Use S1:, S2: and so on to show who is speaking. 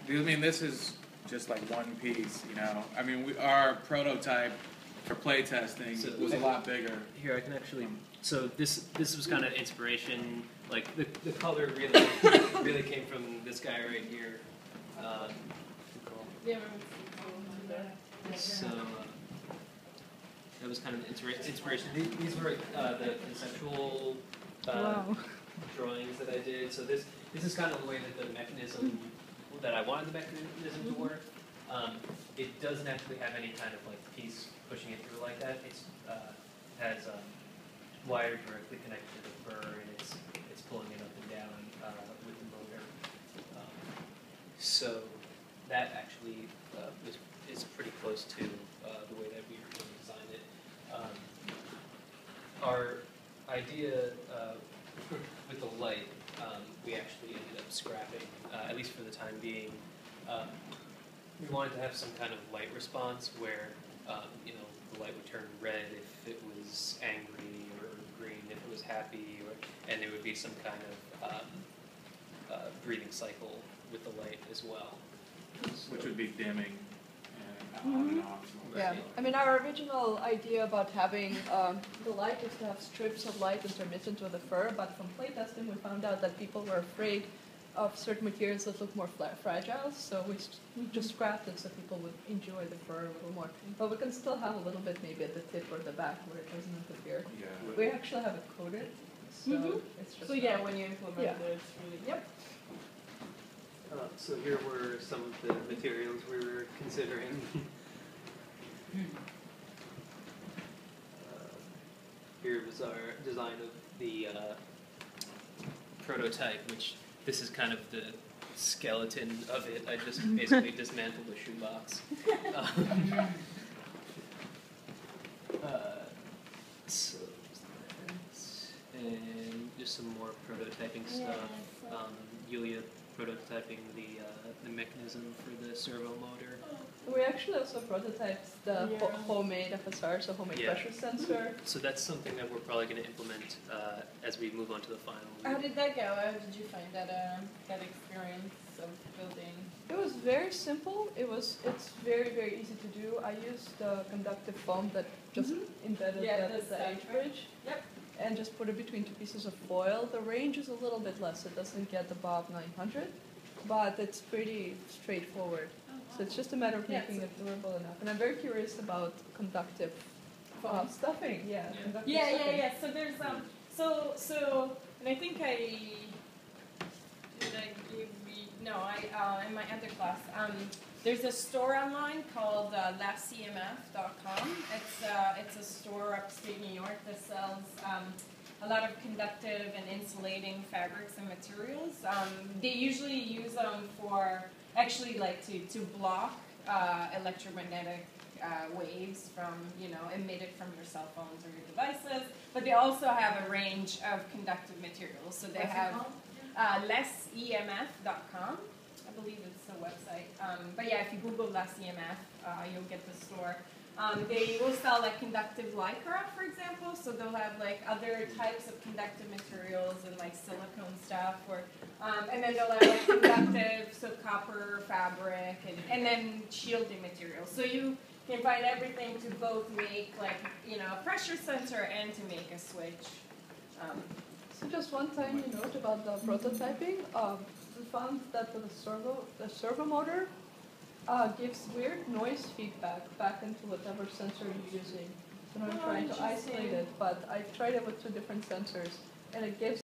S1: I mean, this is just like one piece, you know. I mean, our prototype for play testing was a lot bigger.
S2: Here, I can actually. So this was kind of inspiration. Like the color really really came from this guy right here. So that was kind of inspiration. These were the conceptual drawings that I did. So this is kind of the way that the mechanism that I wanted the mechanism to work. It doesn't actually have any kind of like piece pushing it through like that. It's has wires directly connected to the fur, and it's pulling it up and down with the motor. So that actually is pretty close to the way that we originally designed it. Our idea with the light, we actually ended up scrapping, at least for the time being. We wanted to have some kind of light response where you know, the light would turn red if it was angry, or green if it was happy, and there would be some kind of breathing cycle with the light as well.
S1: Which would be dimming and on and off.
S3: Yeah, I mean, our original idea about having the light is to have strips of light intermittent with the fur, but from playtesting we found out that people were afraid of certain materials that look more fragile, so we just scrapped it so people would enjoy the fur a little more. But we can still have a little bit maybe at the tip or the back where it doesn't interfere.
S1: Yeah.
S3: We actually have it coated, so it's just...
S4: So yeah, when you implement it, it's really...
S3: Yep.
S2: So here were some of the materials we were considering. Here was our design of the prototype, which this is kind of the skeleton of it. I just basically dismantled the shoebox. So and just some more prototyping stuff. Yulia prototyping the mechanism for the servo motor.
S3: We actually also prototyped the homemade FSR, so homemade pressure sensor.
S2: So that's something that we're probably going to implement as we move on to the final.
S4: How did that go? How did you find that experience of building?
S3: It was very simple. It's very, very easy to do. I used the conductive foam that just embedded the H bridge. Yep. And just put it between two pieces of foil. The range is a little bit less. It doesn't get above 900, but it's pretty straightforward. So it's just a matter of making it durable enough. And I'm very curious about conductive stuffing. Yeah.
S4: So there's so and I think in my other class there's a store online called lastcmf.com. It's a store upstate New York that sells a lot of conductive and insulating fabrics and materials. They usually use them for actually like to block electromagnetic waves from, emitted from your cell phones or your devices. But they also have a range of conductive materials. So they have lessemf.com. I believe it's the website. But yeah, if you Google LessEMF, you'll get the store. They will sell like conductive lycra, for example. So they'll have like other types of conductive materials and like silicone stuff, and then they'll have like conductive, so copper fabric, and then shielding materials. So you can find everything to both make like a pressure sensor and to make a switch.
S3: So just one tiny note about the prototyping. We found that the servo motor gives weird noise feedback back into whatever sensor you're using. So now I'm trying to isolate it, but I tried it with two different sensors, and it gives